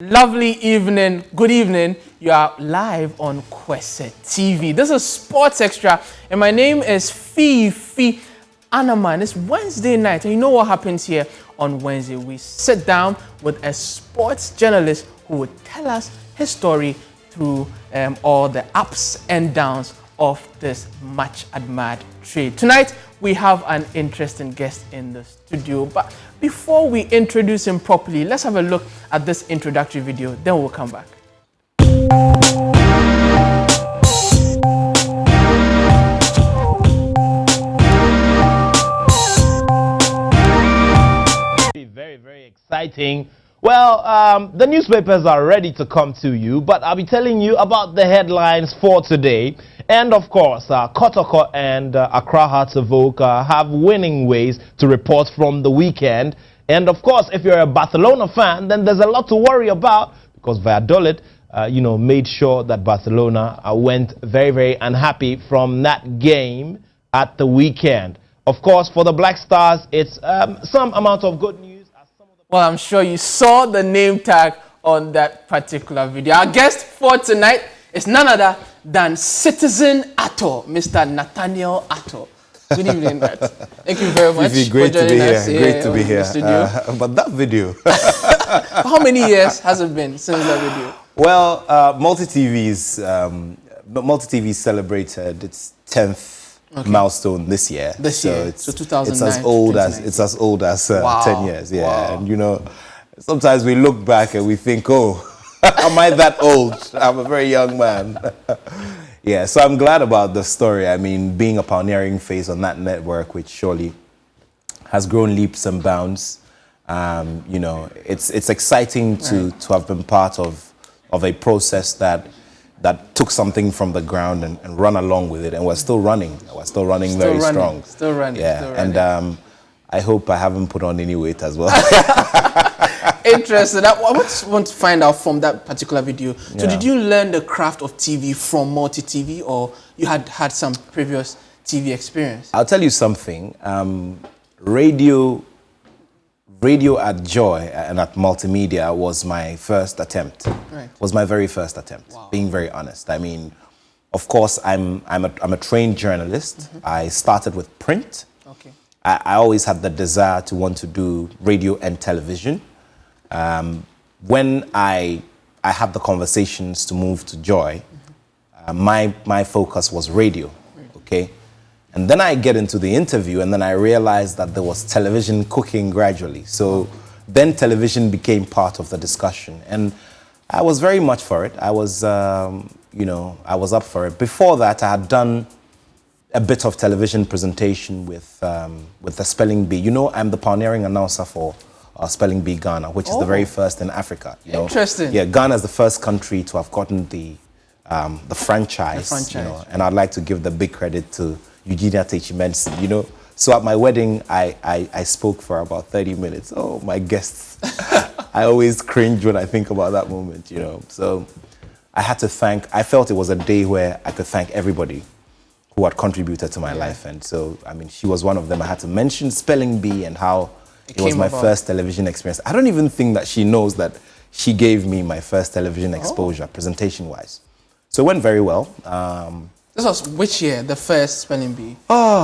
Lovely evening, good evening. You are live on Xtra TV. This is Sports Extra, and my name is Fiifi Anaman. It's Wednesday night, and you know what happens here on Wednesday? We sit down with a sports journalist who will tell us his story through all the ups and downs of this much admired trade. Tonight, we have an interesting guest in the studio, but before we introduce him properly, let's have a look at this introductory video, then we'll come back. Very exciting. Well, the newspapers are ready to come to you, but I'll be telling you about the headlines for today. And of course, Kotoko and Accra Hearts of Oak have winning ways to report from the weekend. And of course, if you're a Barcelona fan, then there's a lot to worry about because Valladolid, made sure that Barcelona went very unhappy from that game at the weekend. Of course, for the Black Stars, it's some amount of good news. Well, I'm sure you saw the name tag on that particular video. Our guest for tonight is none other than Citizen Attoh, Mr. Nathaniel Attoh. Good evening, Nat. Thank you very much Fiifi, great for joining us here. Great to be here. But that video. How many years has it been since that video? Well, Multi-TV celebrated its 10th milestone this year. So 2009. It's as old as Wow. 10 years. Yeah, Wow. and sometimes we look back and we think, oh, am I that old? I'm a very young man. Yeah, so I'm glad about the story. I mean, being a pioneering face on that network, which surely has grown leaps and bounds. It's exciting to have been part of a process that took something from the ground and run along with it, and we're still running. We're still running very strong. Still running. Yeah, still running. and I hope I haven't put on any weight as well. Interesting. I want to find out from that particular video. So did you learn the craft of TV from multi-TV, or you had some previous TV experience? I'll tell you something. Radio at Joy and at Multimedia was my first attempt. Right. Was my very first attempt. Wow. Being very honest. I mean, of course, I'm a trained journalist. Mm-hmm. I started with print. Okay. I always had the desire to want to do radio and television. When I had the conversations to move to Joy, my focus was radio. Okay. And then I get into the interview, and then I realized that there was television cooking gradually. So then television became part of the discussion, and I was very much for it. I was up for it. Before that, I had done a bit of television presentation with the Spelling Bee. I'm the pioneering announcer for Spelling Bee Ghana, which is the very first in Africa. Interesting. Yeah, Ghana is the first country to have gotten the franchise. And I'd like to give the big credit to Eugenia Techimensi, So at my wedding, I spoke for about 30 minutes. Oh, my guests. I always cringe when I think about that moment, So I felt it was a day where I could thank everybody who had contributed to my life. And so, she was one of them. I had to mention Spelling Bee and how it was my first television experience. I don't even think that she knows that she gave me my first television exposure, presentation-wise. So it went very well. This was which year, the first Spelling Bee?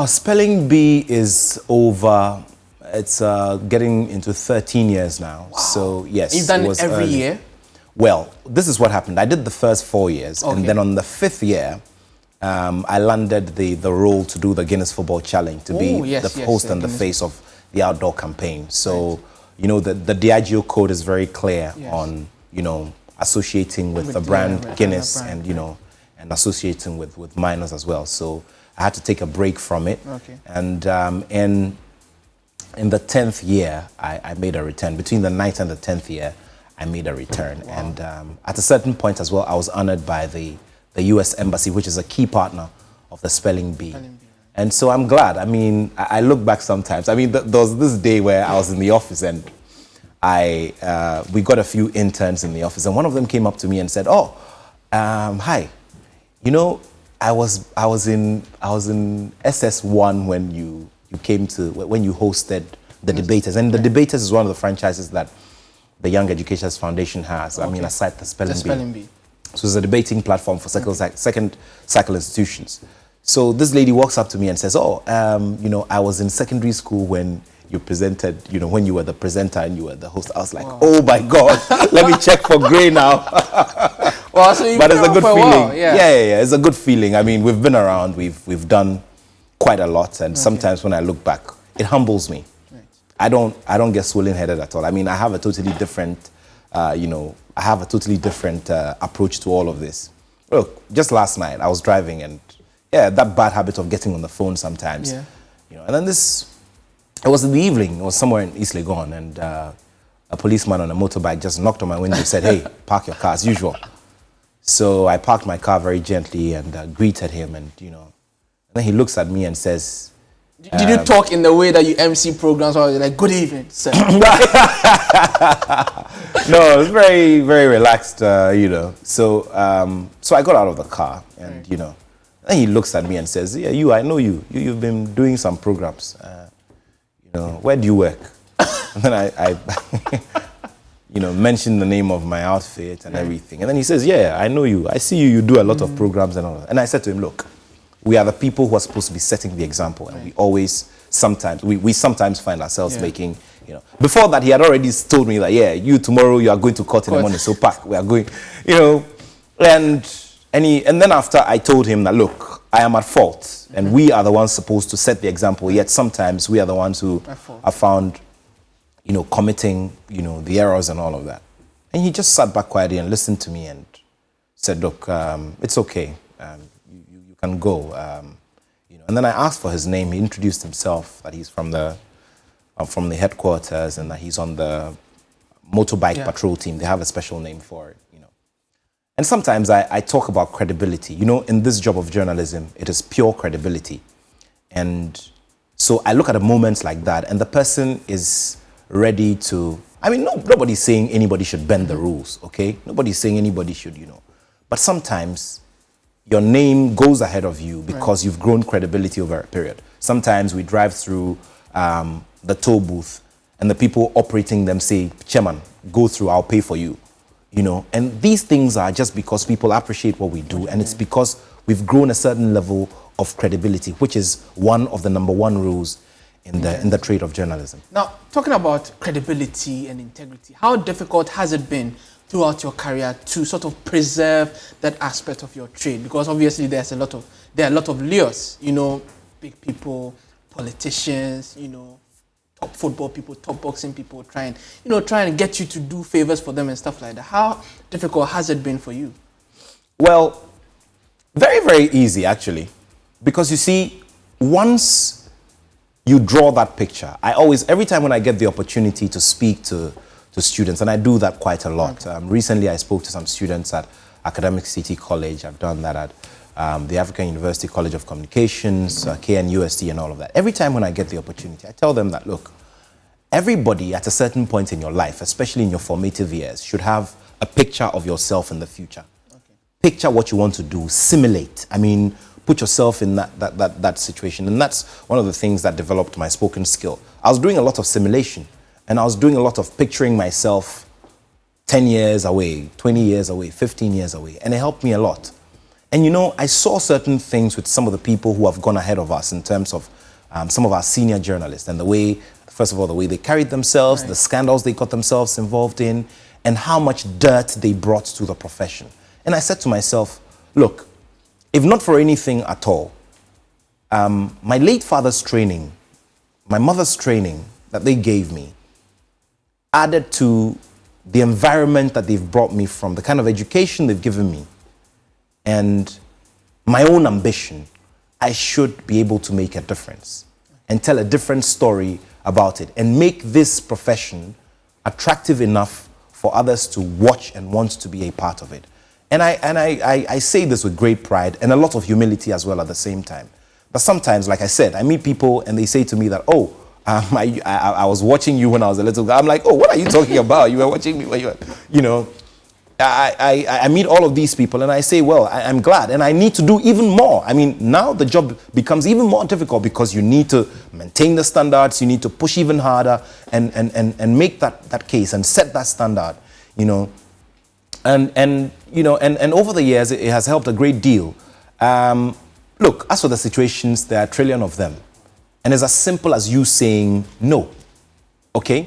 Spelling Bee is over. It's getting into 13 years now. Wow. So, yes. You've done it every year? Well, this is what happened. I did the first 4 years. Okay. And then on the 5th year, I landed the role to do the Guinness Football Challenge, to be the host and the face of the outdoor campaign. So, the Diageo code is very clear on, associating with the brand Guinness and, and associating with minors as well. So I had to take a break from it. Okay. And in the 10th year, I made a return. Between the 9th and the 10th year, I made a return. Wow. And at a certain point as well, I was honored by the U.S. Embassy, which is a key partner of the Spelling Bee. And so I'm glad. I look back sometimes. There was this day where I was in the office, and we got a few interns in the office, and one of them came up to me and said, hi. I was in SS1 when you hosted the Debaters, and the Debaters is one of the franchises that the Young Educators Foundation has. Okay. I mean, aside the spelling, bee. So it's a debating platform for second cycle institutions. So this lady walks up to me and says, "Oh, you know, I was in secondary school when you presented, you know, when you were the presenter and you were the host." I was like, wow. "Oh my God, let me check for grey now." Well, so but it's a good feeling. Yeah. It's a good feeling. I mean, we've been around, we've done quite a lot, and sometimes when I look back, it humbles me. I don't get swollen-headed at all. I mean, I have a totally different, you know, I have a totally different approach to all of this. Look, just last night I was driving, and yeah, that bad habit of getting on the phone sometimes, you know. And then it was in the evening. It was somewhere in East Legon, and a policeman on a motorbike just knocked on my window and said, "Hey, park your car as usual." So I parked my car very gently and greeted him, and you know, and then he looks at me and says, "Did you talk in the way that you MC programs, or like, 'Good evening, sir'?" No, it's very, very relaxed, you know. So, so I got out of the car, and you know, and he looks at me and says, "Yeah, I know you. You've been doing some programs. You know, where do you work?" And then I you know, mentioned the name of my outfit and everything. And then he says, "Yeah, I know you. I see you. You do a lot of programs and all that." And I said to him, "Look, we are the people who are supposed to be setting the example, and we always sometimes find ourselves making, you know." Before that, he had already told me that, "Yeah, you tomorrow you are going to court in the morning, so pack, we are going," you know. And then after I told him that, "Look, I am at fault, and we are the ones supposed to set the example. Yet sometimes we are the ones who are found, you know, committing, you know, the errors and all of that." And he just sat back quietly and listened to me and said, "Look, it's okay. You can go." You know. And then I asked for his name. He introduced himself, that he's from the headquarters and that he's on the motorbike patrol team. They have a special name for it, you know. And sometimes I talk about credibility. You know, in this job of journalism, it is pure credibility. And so I look at moments like that, and the person is ready to, I mean, nobody's saying anybody should bend the rules, okay? Nobody's saying anybody should, you know. But sometimes your name goes ahead of you because you've grown credibility over a period. Sometimes we drive through the toll booth and the people operating them say, "Chairman, go through, I'll pay for you." You know, and these things are just because people appreciate what we do, and it's because we've grown a certain level of credibility, which is one of the #1 rules in the trade of journalism. Now, talking about credibility and integrity, how difficult has it been throughout your career to sort of preserve that aspect of your trade? Because obviously there are a lot of lures, you know, big people, politicians, you know, top football people, top boxing people trying to get you to do favors for them and stuff like that. How difficult has it been for you? Well, very, very easy actually, because you see, once you draw that picture, every time when I get the opportunity to speak to students, and I do that quite a lot. Recently, I spoke to some students at Academic City College. I've done that at the African University College of Communications, KNUST, and all of that. Every time when I get the opportunity, I tell them that, look, everybody at a certain point in your life, especially in your formative years, should have a picture of yourself in the future. Picture what you want to do, simulate. I mean, put yourself in that situation. And that's one of the things that developed my spoken skill. I was doing a lot of simulation. And I was doing a lot of picturing myself 10 years away, 20 years away, 15 years away. And it helped me a lot. And, you know, I saw certain things with some of the people who have gone ahead of us in terms of some of our senior journalists and the way, first of all, the way they carried themselves, the scandals they got themselves involved in, and how much dirt they brought to the profession. And I said to myself, look, if not for anything at all, my late father's training, my mother's training that they gave me, added to the environment that they've brought me from, the kind of education they've given me, and my own ambition, I should be able to make a difference and tell a different story about it and make this profession attractive enough for others to watch and want to be a part of it. And I say this with great pride and a lot of humility as well at the same time. But sometimes, like I said, I meet people and they say to me that, "Oh, I was watching you when I was a little girl." I'm like, "Oh, what are you talking about? You were watching me when you were," you know. I meet all of these people and I say, well, I'm glad, and I need to do even more. I mean, now the job becomes even more difficult because you need to maintain the standards, you need to push even harder and make that case and set that standard, you know. And you know, and over the years, it has helped a great deal. Look, as for the situations, there are a trillion of them. And it's as simple as you saying no, okay?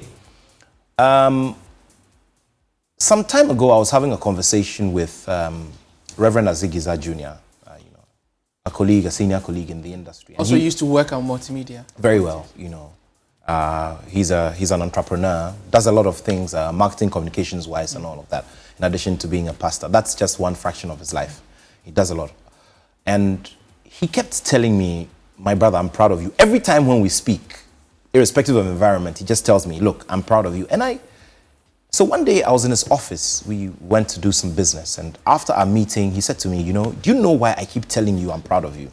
Some time ago, I was having a conversation with Reverend Azigiza Jr., you know, a colleague, a senior colleague in the industry. And also used to work on multimedia. Very well, you know. He's an entrepreneur, does a lot of things, marketing, communications-wise and all of that, in addition to being a pastor. That's just one fraction of his life. He does a lot. And he kept telling me, my brother, I'm proud of you. Every time when we speak, irrespective of environment, he just tells me, look, I'm proud of you. And so one day I was in his office, we went to do some business, and after our meeting, he said to me, you know, do you know why I keep telling you I'm proud of you?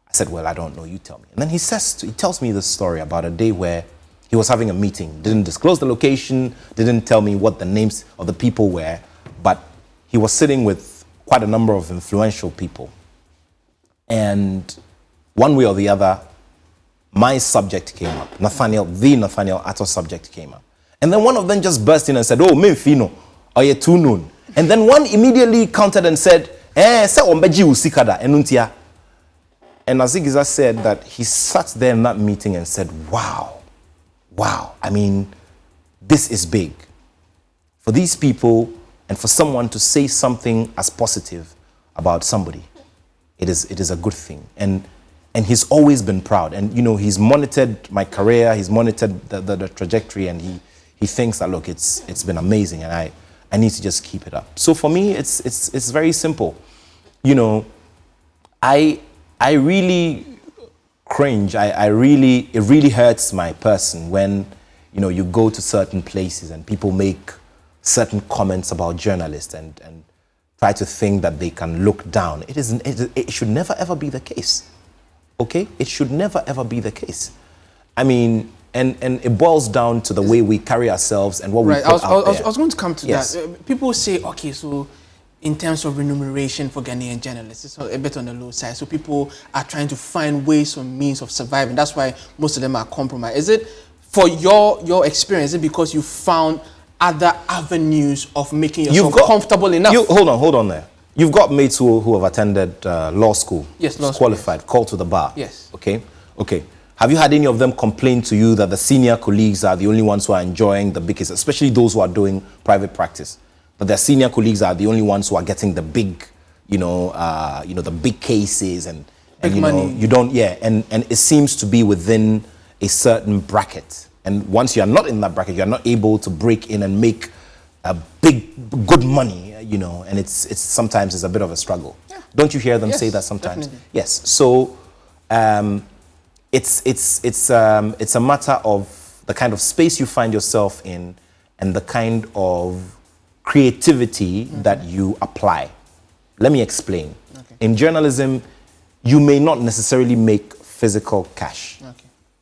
I said, well, I don't know, you tell me. And then he tells me this story about a day where he was having a meeting, didn't disclose the location, didn't tell me what the names of the people were, but he was sitting with quite a number of influential people. And one way or the other, my subject came up, the Nathaniel Attoh subject came up. And then one of them just burst in and said, oh, Memphino, or you too known. And then one immediately countered and said, se ombeji usikada enuntia. And Azigiza said that he sat there in that meeting and said, wow, I mean, this is big. For these people and for someone to say something as positive about somebody, it is a good thing. And he's always been proud. And, you know, he's monitored my career, he's monitored the trajectory, and he thinks that, look, it's been amazing, and I need to just keep it up. So for me, it's very simple. You know, I really cringe. It really hurts my person when, you know, you go to certain places and people make certain comments about journalists and try to think that they can look down. It should never ever be the case. Okay? It should never ever be the case. I mean, and it boils down to the way we carry ourselves and what we put out there. I was going to come to that. People say, okay, so in terms of remuneration for Ghanaian journalists, it's a bit on the low side. So people are trying to find ways or means of surviving. That's why most of them are compromised. Is it, for your experience, is it because you found other avenues of making yourself comfortable enough? Hold on there. You've got mates who have attended law school. Yes, law school. Qualified, yes. Called to the bar. Yes. Okay. Have you had any of them complain to you that the senior colleagues are the only ones who are enjoying the biggest, especially those who are doing private practice? That their senior colleagues are the only ones who are getting the big, the big cases and you money. Know, you don't, and it seems to be within a certain bracket. And once you are not in that bracket, you are not able to break in and make a good money, you know, and it's sometimes a bit of a struggle. Yeah. Don't you hear them say that sometimes? Definitely. Yes. So it's a matter of the kind of space you find yourself in and the kind of creativity that you apply. Let me explain. Okay. In journalism, you may not necessarily make physical cash.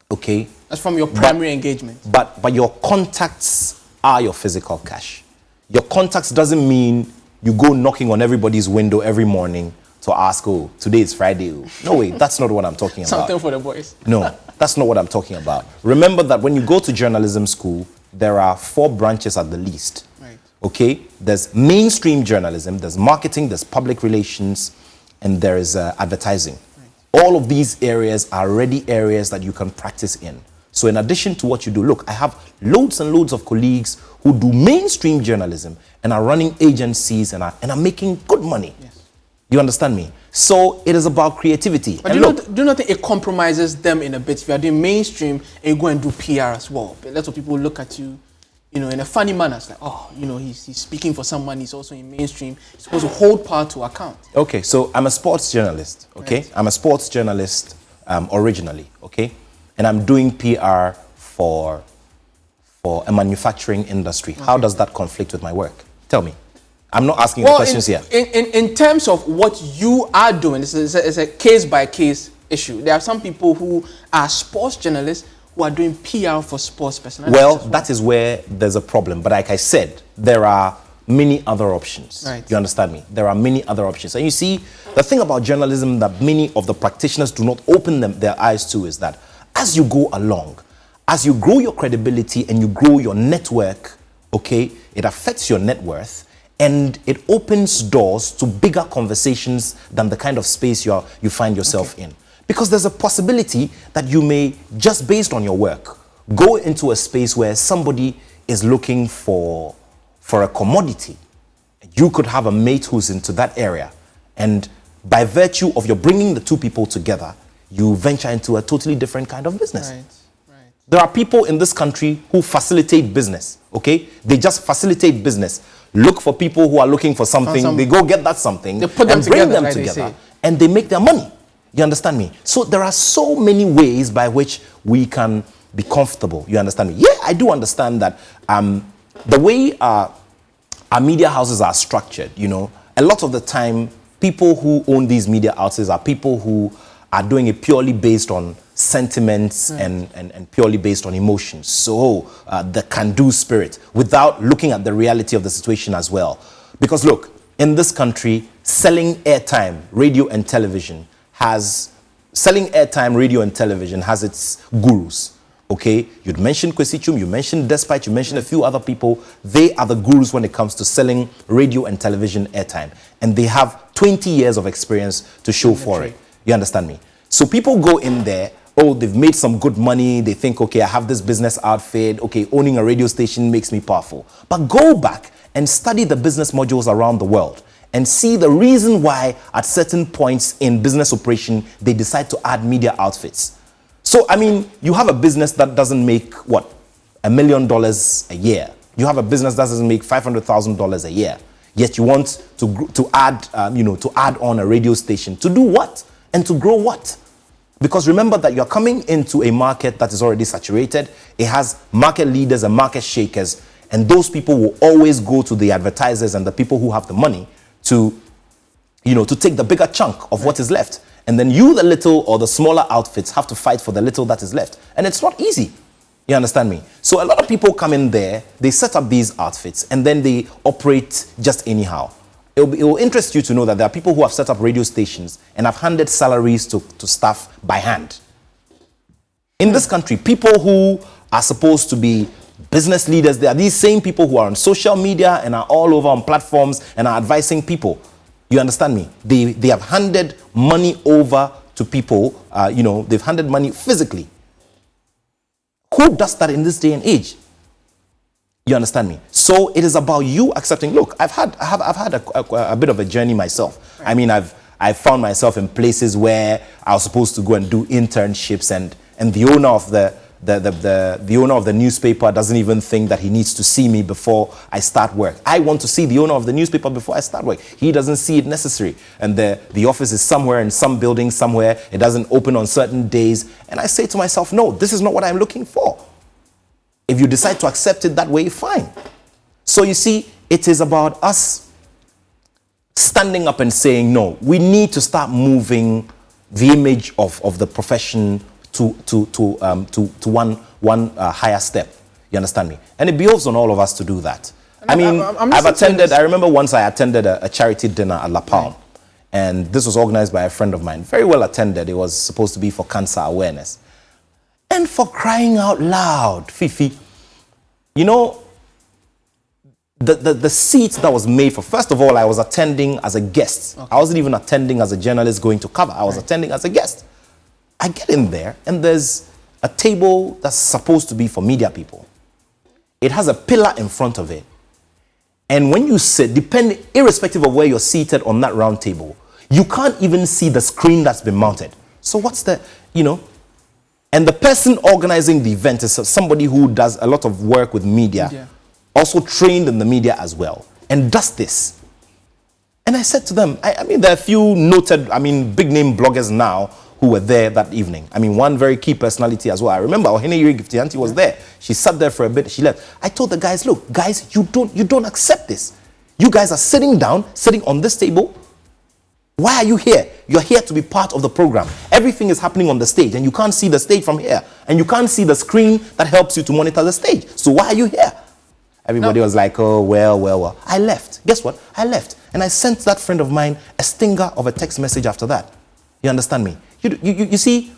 Okay? That's from your primary engagement. But your contacts are your physical cash. Your contacts doesn't mean you go knocking on everybody's window every morning to ask, oh, today is Friday. Oh. No way, that's not what I'm talking about. Something for the boys. No, that's not what I'm talking about. Remember that when you go to journalism school, there are 4 branches at the least. Right. Okay? There's mainstream journalism, there's marketing, there's public relations, and there is advertising. Right. All of these areas are already areas that you can practice in. So in addition to what you do, look, I have loads and loads of colleagues who do mainstream journalism and are running agencies and are making good money. Yes. You understand me? So it is about creativity. But do you not think it compromises them in a bit? If you are doing mainstream and you go and do PR as well, but lots of people look at you, you know, in a funny manner. It's like, oh, you know, he's speaking for someone. He's also in mainstream. He's supposed to hold power to account. Okay, so I'm a sports journalist. Okay, right. I'm a sports journalist originally. Okay, and I'm doing PR for a manufacturing industry. Okay. How does that conflict with my work? Tell me. I'm not asking the questions here. In terms of what you are doing, it's a case-by-case issue. There are some people who are sports journalists who are doing PR for sports personalities. Well, that is where there's a problem. But like I said, there are many other options. Right. You understand me? There are many other options. And you see, the thing about journalism that many of the practitioners do not open their eyes to is that as you go along, as you grow your credibility and you grow your network, okay, it affects your net worth and it opens doors to bigger conversations than the kind of space you find yourself in. Because there's a possibility that you may, just based on your work, go into a space where somebody is looking for a commodity. You could have a mate who's into that area. And by virtue of your bringing the two people together, you venture into a totally different kind of business. Right. There are people in this country who facilitate business, okay? They just facilitate business. Look for people who are looking for something. They go get that something. They put them and together, bring them like together, and they make their money. You understand me? So there are so many ways by which we can be comfortable. You understand me? Yeah, I do understand that the way our media houses are structured, you know, a lot of the time, people who own these media houses are people who are doing it purely based on sentiments and purely based on emotions. So the can-do spirit without looking at the reality of the situation as well. Because look, in this country, selling airtime, radio and television has its gurus. Okay, you'd mentioned Kwesi Chum, you mentioned Despite, you mentioned a few other people. They are the gurus when it comes to selling radio and television airtime. And they have 20 years of experience to show for it. You understand me? So people go in there, oh, they've made some good money. They think, okay, I have this business outfit. Okay, owning a radio station makes me powerful. But go back and study the business modules around the world and see the reason why at certain points in business operation, they decide to add media outfits. So, I mean, you have a business that doesn't make, what, $1 million a year. You have a business that doesn't make $500,000 a year. Yet you want to add on a radio station. To do what? And to grow what? Because remember that you're coming into a market that is already saturated. It has market leaders and market shakers. And those people will always go to the advertisers and the people who have the money to take the bigger chunk of what is left. And then you, the little or the smaller outfits, have to fight for the little that is left. And it's not easy. You understand me? So a lot of people come in there, they set up these outfits, and then they operate just anyhow. It will interest you to know that there are people who have set up radio stations and have handed salaries to staff by hand. In this country, people who are supposed to be business leaders, they are these same people who are on social media and are all over on platforms and are advising people. You understand me? They have handed money over to people, they've handed money physically. Who does that in this day and age? You understand me? So it is about you accepting. Look, I've had a bit of a journey myself. Right. I mean, I've found myself in places where I was supposed to go and do internships, and the owner of the owner of the newspaper doesn't even think that he needs to see me before I start work. I want to see the owner of the newspaper before I start work. He doesn't see it necessary. And the office is somewhere in some building somewhere. It doesn't open on certain days. And I say to myself, no, this is not what I'm looking for. If you decide to accept it that way, fine. So you see, it is about us standing up and saying, no, we need to start moving the image of the profession to one higher step. You understand me? And it behoves on all of us to do that. I mean, I remember once I attended a charity dinner at La Palme. Right. And this was organized by a friend of mine. Very well attended. It was supposed to be for cancer awareness. And for crying out loud, Fifi, you know, the seat that was made for, first of all, I was attending as a guest. Okay. I wasn't even attending as a journalist going to cover. I was attending as a guest. I get in there and there's a table that's supposed to be for media people. It has a pillar in front of it. And when you sit, irrespective of where you're seated on that round table, you can't even see the screen that's been mounted. So what's the, and the person organizing the event is somebody who does a lot of work with media, also trained in the media as well, and does this. And I said to them, I mean, there are a few noted, big name bloggers now who were there that evening. I mean, one very key personality as well. I remember Ohene Yuri Giftianti was there. She sat there for a bit, she left. I told the guys, look, guys, you don't accept this. You guys are sitting down, sitting on this table. Why are you here? You're here to be part of the program. Everything is happening on the stage and you can't see the stage from here. And you can't see the screen that helps you to monitor the stage. So why are you here? Everybody was like, oh, well. I left. Guess what? I left. And I sent that friend of mine a stinger of a text message after that. You understand me? You see,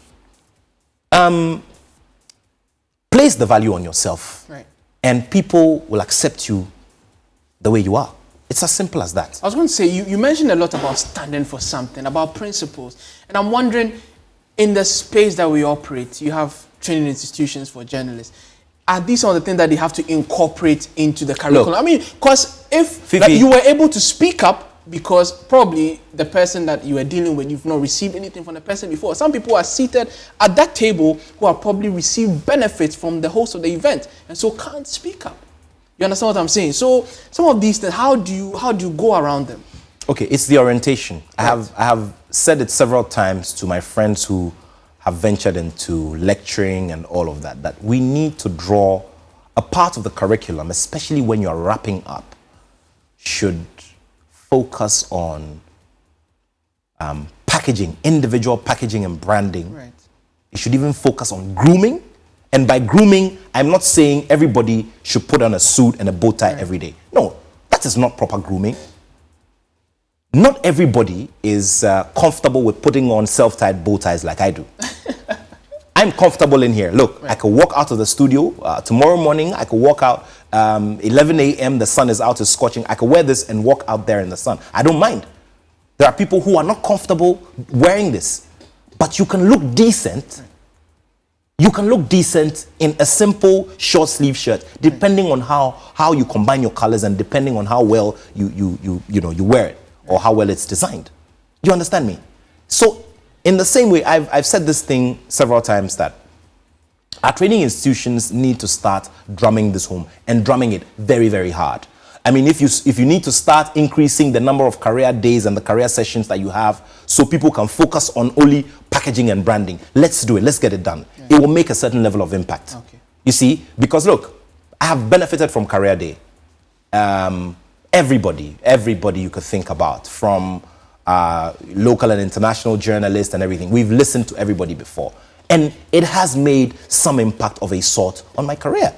place the value on yourself. Right. And people will accept you the way you are. It's as simple as that. I was going to say, you mentioned a lot about standing for something, about principles. And I'm wondering, in the space that we operate, you have training institutions for journalists. Are these some of the things that they have to incorporate into the curriculum? Look, I mean, because if Fiifi, you were able to speak up, because probably the person that you were dealing with, you've not received anything from the person before. Some people are seated at that table who have probably received benefits from the host of the event, and so can't speak up. You understand what I'm saying? So some of these things, how do you go around them? Okay, it's the orientation. Right. I have said it several times to my friends who have ventured into lecturing and all of that, that we need to draw a part of the curriculum, especially when you're wrapping up, should focus on packaging, individual packaging and branding. Right. It should even focus on grooming. And by grooming, I'm not saying everybody should put on a suit and a bow tie every day. No, that is not proper grooming. Not everybody is comfortable with putting on self-tied bow ties like I do. I'm comfortable in here. Look, I could walk out of the studio tomorrow morning. I could walk out 11 a.m. The sun is out, it's scorching. I could wear this and walk out there in the sun. I don't mind. There are people who are not comfortable wearing this. But you can look decent. You can look decent in a simple short sleeve shirt, depending on how you combine your colors and depending on how well you wear it or how well it's designed. You understand me? So in the same way, I've said this thing several times, that our training institutions need to start drumming this home and drumming it very, very hard. I mean, if you need to start increasing the number of career days and the career sessions that you have so people can focus on only packaging and branding, let's do it. Let's get it done. Yeah. It will make a certain level of impact. Okay. You see, because look, I have benefited from Career Day. Everybody you could think about, from local and international journalists and everything. We've listened to everybody before. And it has made some impact of a sort on my career.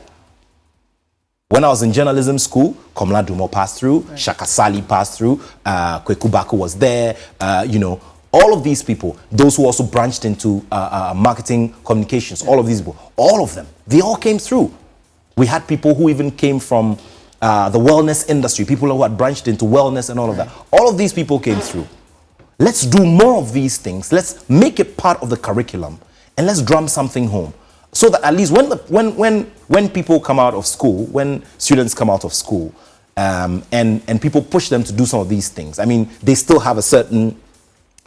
When I was in journalism school, Komla Dumo passed through, right. Shaka Sali passed through, Kweku Baku was there, all of these people, those who also branched into marketing communications, all of these people, all of them, they all came through. We had people who even came from the wellness industry, people who had branched into wellness and all of that. All of these people came through. Let's do more of these things. Let's make it part of the curriculum and let's drum something home. So that at least when people come out of school, when students come out of school, and people push them to do some of these things, I mean, they still have a certain,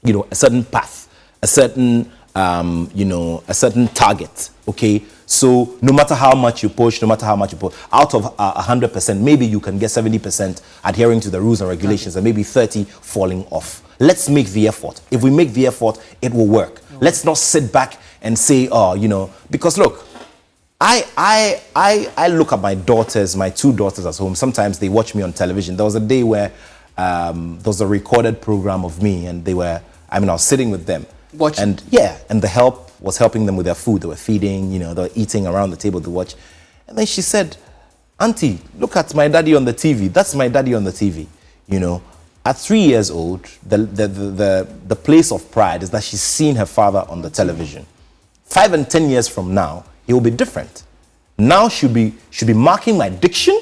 a certain path, a certain, a certain target. Okay, so no matter how much you push, out of 100%, maybe you can get 70% adhering to the rules and regulations, and maybe 30 falling off. Let's make the effort. If we make the effort, it will work. Let's not sit back and say, because look, I look at my daughters, my two daughters at home. Sometimes they watch me on television. There was a day where there was a recorded program of me, and I was sitting with them. Watching. And the help was helping them with their food. They were feeding, they were eating around the table to watch. And then she said, "Auntie, look at my daddy on the TV. That's my daddy on the TV." At 3 years old, the place of pride is that she's seen her father on the television. 5 and 10 years from now, it will be different. Now should be marking my diction,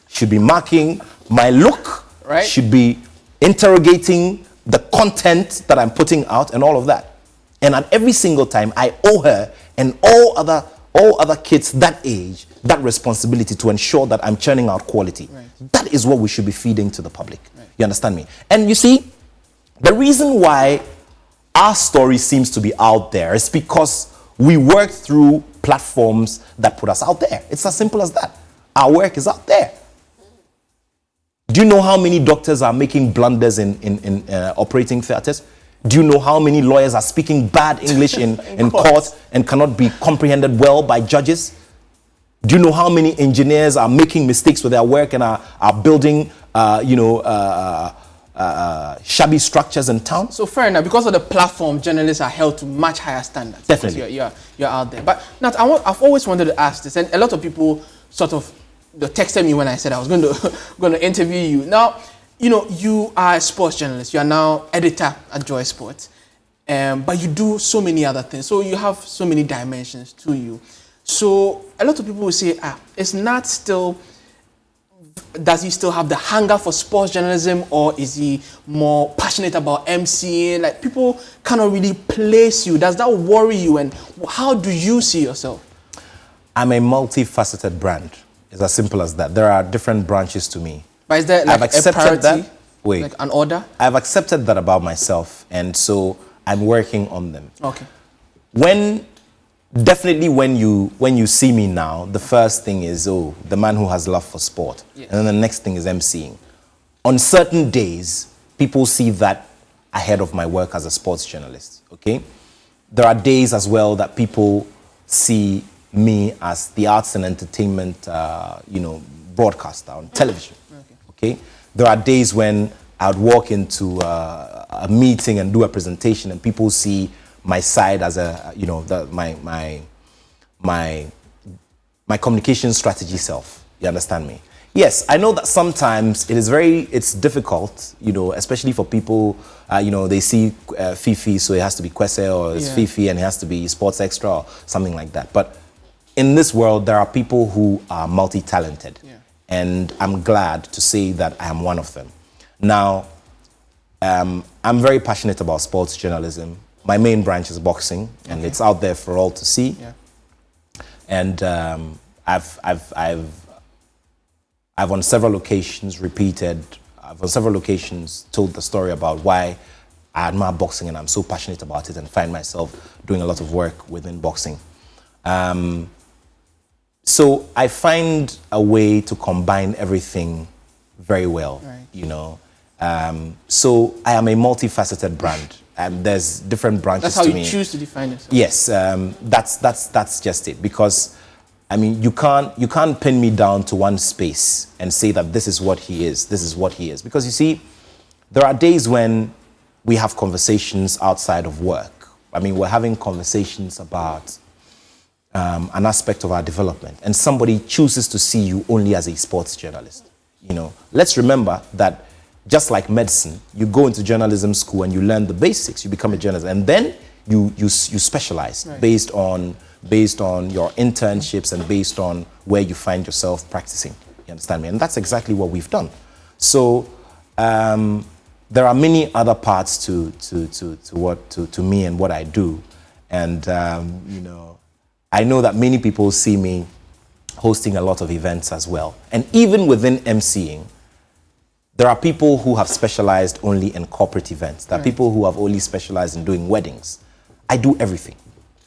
should be marking my look, right. Should be interrogating the content that I'm putting out and all of that. And at every single time, I owe her and all other kids that age that responsibility to ensure that I'm churning out quality. Right. That is what we should be feeding to the public. Right. You understand me? And you see, the reason why our story seems to be out there is because we work through platforms that put us out there. It's as simple as that. Our work is out there. Do you know how many doctors are making blunders in operating theaters? Do you know how many lawyers are speaking bad English in court and cannot be comprehended well by judges? Do you know how many engineers are making mistakes with their work and are building, shabby structures in town? So fair enough, because of the platform, journalists are held to much higher standards. Definitely. You're out there. But Nat, I've always wanted to ask this, and a lot of people sort of texted me when I said I was going to interview you. Now, you are a sports journalist. You are now editor at Joy Sports. But you do so many other things. So you have so many dimensions to you. So a lot of people will say, it's not still, does he still have the hunger for sports journalism, or is he more passionate about MCing? Like, people cannot really place you. Does that worry you? And how do you see yourself? I'm a multifaceted brand. It's as simple as that. There are different branches to me. But is there like a priority? Wait. Like an order? I've accepted that about myself, and so I'm working on them. Okay. Definitely when you see me now, the first thing is, the man who has love for sport. Yes. And then the next thing is MCing. On certain days, people see that ahead of my work as a sports journalist, okay? There are days as well that people see me as the arts and entertainment, broadcaster on television, okay? There are days when I'd walk into a meeting and do a presentation, and people see my side as my communication strategy self. You understand me? Yes, I know that sometimes it's difficult, especially for people, they see Fiifi, so it has to be Kwese, or it's Fiifi and it has to be SportsXtra or something like that. But in this world, there are people who are multi-talented. Yeah. And I'm glad to say that I am one of them. Now, I'm very passionate about sports journalism. My main branch is boxing, and it's out there for all to see. Yeah. And I've on several occasions told the story about why I admire boxing and I'm so passionate about it, and find myself doing a lot of work within boxing. So I find a way to combine everything very well, right. So I am a multifaceted brand. There's different branches to me. That's how you choose to define yourself. Yes, that's just it. Because, I mean, you can't pin me down to one space and say that this is what he is, this is what he is. Because you see, there are days when we have conversations outside of work. I mean, we're having conversations about an aspect of our development, and somebody chooses to see you only as a sports journalist. Let's remember that just like medicine, you go into journalism school and you learn the basics, you become a journalist, and then you specialize, right, based on your internships and based on where you find yourself practicing. You understand me? And that's exactly what we've done. So there are many other parts to me and what I do, and I know that many people see me hosting a lot of events as well. And even within MCing, there are people who have specialized only in corporate events. There are people who have only specialized in doing weddings. I do everything,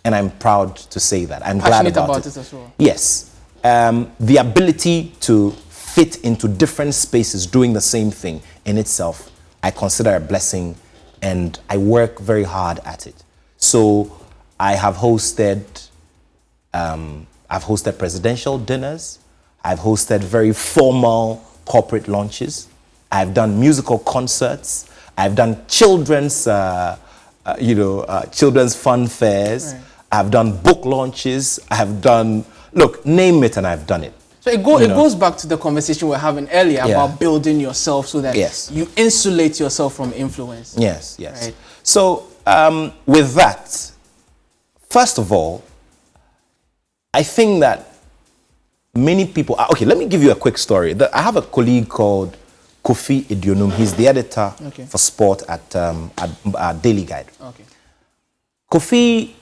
and I'm proud to say that. I'm glad about it as well. Yes. The ability to fit into different spaces doing the same thing in itself, I consider a blessing, and I work very hard at it. So I have hosted presidential dinners. I've hosted very formal corporate lunches. I've done musical concerts. I've done children's, children's fun fairs. Right. I've done book launches. I've done, name it, and I've done it. So it goes back to the conversation we were having earlier about building yourself so that you insulate yourself from influence. Yes. Right. So with that, first of all, I think that many people... Okay, let me give you a quick story. I have a colleague called Kofi Idionum. He's the editor for sport at Daily Guide. Okay. Kofi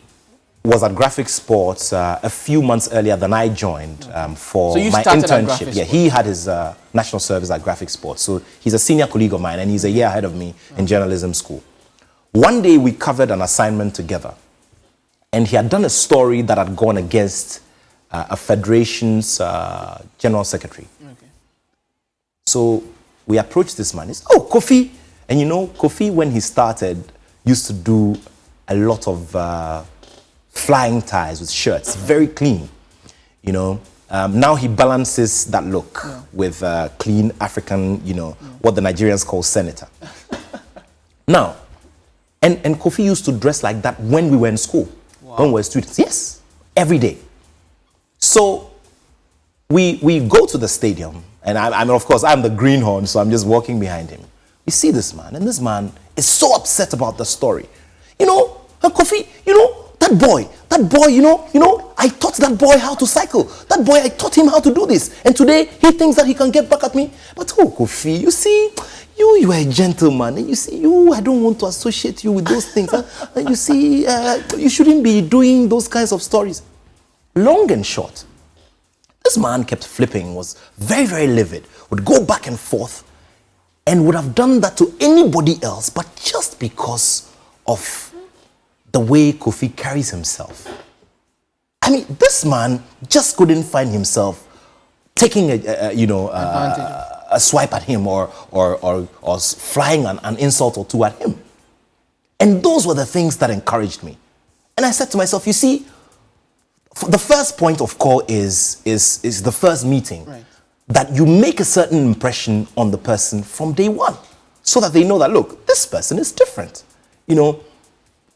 was at Graphic Sports a few months earlier than I joined for my internship. Yeah, he had his national service at Graphic Sports. So he's a senior colleague of mine, and he's a year ahead of me in journalism school. One day we covered an assignment together, and he had done a story that had gone against a federation's general secretary. Okay. So we approached this man. He said, Kofi. And Kofi, when he started, used to do a lot of flying ties with shirts, very clean. Now he balances that look with clean African, what the Nigerians call senator. Now, and Kofi used to dress like that when we were in school. When we were students, yes, every day. So we go to the stadium, and I mean, of course, I'm the greenhorn, so I'm just walking behind him. We see this man, and this man is so upset about the story. You know, Kofi, you know, that boy, you know, I taught that boy how to cycle. That boy, I taught him how to do this. And today, he thinks that he can get back at me. But oh, Kofi, you see, you are a gentleman. And you see, I don't want to associate you with those things. Huh? And you see, you shouldn't be doing those kinds of stories. Long and short, this man kept flipping, was very, very livid, would go back and forth, and would have done that to anybody else, but just because of the way Kofi carries himself. I mean, this man just couldn't find himself taking a swipe at him or flying an insult or two at him. And those were the things that encouraged me. And I said to myself, you see, the first point of call is the first meeting. Right. That you make a certain impression on the person from day one, so that they know that, look, this person is different. You know,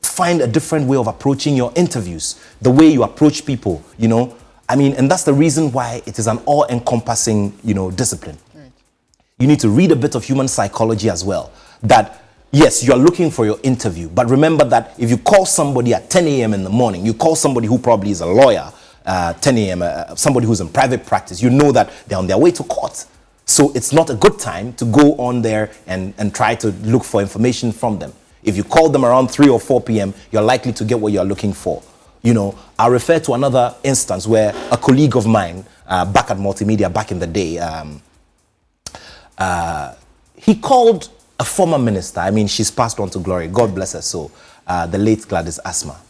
find a different way of approaching your interviews, the way you approach people, you know. I mean, and that's the reason why it is an all-encompassing, you know, discipline. Right. You need to read a bit of human psychology as well. That, yes, you're looking for your interview, but remember that if you call somebody at 10 a.m. in the morning, you call somebody who probably is a lawyer, 10 a.m., somebody who's in private practice, you know that they're on their way to court. So it's not a good time to go on there and try to look for information from them. If you call them around 3 or 4 p.m., you're likely to get what you're looking for. You know, I'll refer to another instance where a colleague of mine, back at Multimedia, back in the day, he called a former minister. I mean, she's passed on to glory. God bless her soul. The late Gladys Asma.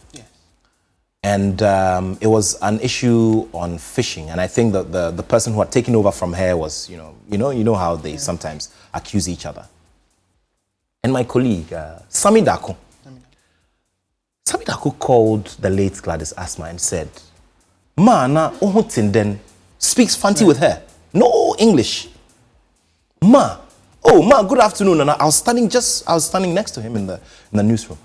And it was an issue on fishing, and I think that the person who had taken over from her was, you know how they sometimes accuse each other. And my colleague, Sami Dako called the late Gladys Asma and said, "Ma na ohunden speaks Fanti with her, no English. Ma, good afternoon." And I was standing next to him in the newsroom.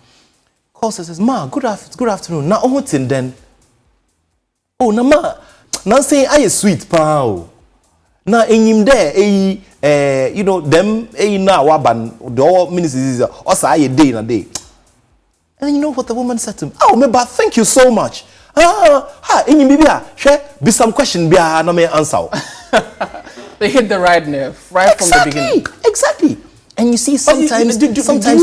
Says, "Ma, good afternoon. Na ohutin then. Oh, na ma, na say I is sweet pao. Na enyim there, you know them na waban the all ministers also aye day na day." And then you know what the woman said to him? "Oh, but thank you so much. Enyim bibia, share be some question bia no me answer." They hit the right nerve right from the beginning. Exactly. And you see, sometimes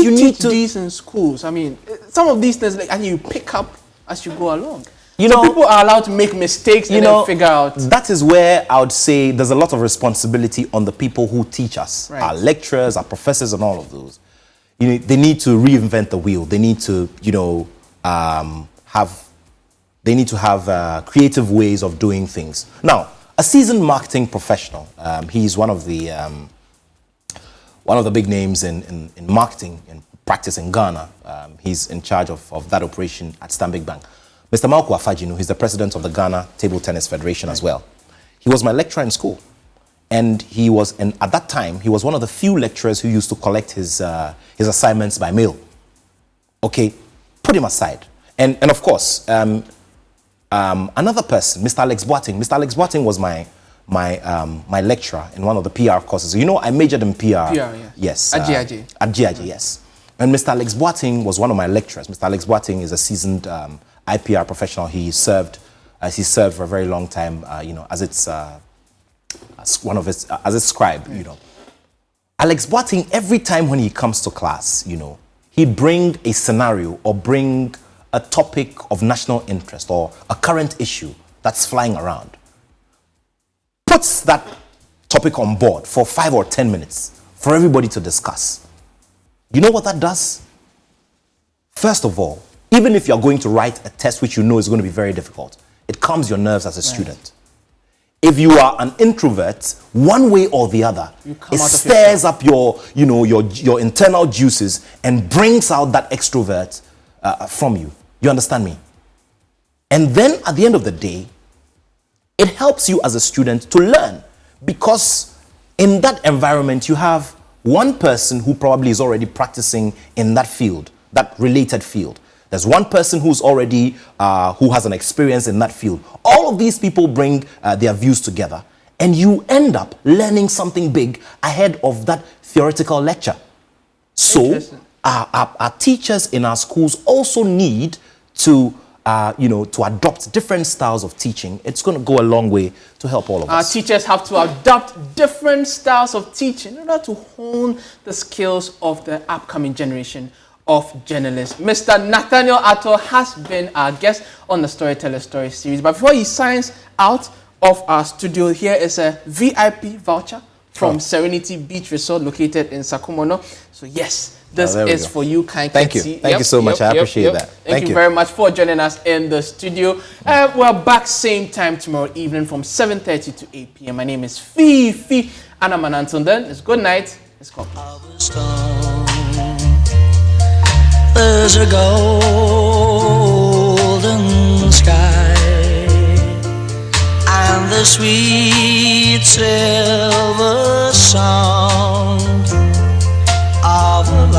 you need to these in schools. I mean, some of these things and you pick up as you go along. You so know, people are allowed to make mistakes and then figure out. That is where I would say there's a lot of responsibility on the people who teach us, right. Our lecturers, our professors, and all of those. You know, they need to reinvent the wheel. They need to, have creative ways of doing things. Now, a seasoned marketing professional, he's one of the big names in marketing and practice in Ghana. He's in charge of that operation at Stanbic Bank. Mr. Malko Afajinu, he's the president of the Ghana Table Tennis Federation as well. He was my lecturer in school. And at that time, he was one of the few lecturers who used to collect his assignments by mail. Okay, put him aside. And of course, another person, Mr. Alex Boating. Mr. Alex Boating was my lecturer in one of the PR courses. You know, I majored in PR. Yes. At GIJ. At GIJ, yes. And Mr. Alex Boating was one of my lecturers. Mr. Alex Boating is a seasoned IPR professional. He served for a very long time, as its scribe, Alex Boating, every time when he comes to class, he'd bring a scenario or bring a topic of national interest or a current issue that's flying around. Puts that topic on board for 5 or 10 minutes for everybody to discuss. You know what that does? First of all, even if you're going to write a test which you know is going to be very difficult, it calms your nerves as a student. If you are an introvert, one way or the other, it stirs up your internal juices and brings out that extrovert from you. You understand me? And then at the end of the day, it helps you as a student to learn, because in that environment, you have one person who probably is already practicing in that field, that related field. There's one person who's already, who has an experience in that field. All of these people bring their views together, and you end up learning something big ahead of that theoretical lecture. So our teachers in our schools also need to to adopt different styles of teaching. It's going to go a long way to help all of us. Our teachers have to adopt different styles of teaching in order to hone the skills of the upcoming generation of journalists. Mr. Nathaniel Attoh has been our guest on the Storyteller Story series. But before he signs out of our studio, here is a VIP voucher from Serenity Beach Resort located in Sakumono. So yes, this is for you, Kind. Thank you. Thank you so much. I appreciate that. Thank you very much for joining us in the studio. We're back same time tomorrow evening from 7:30 to 8 p.m. My name is Fiifi Anaman. Until then, it's good night. It's called. There's a goal.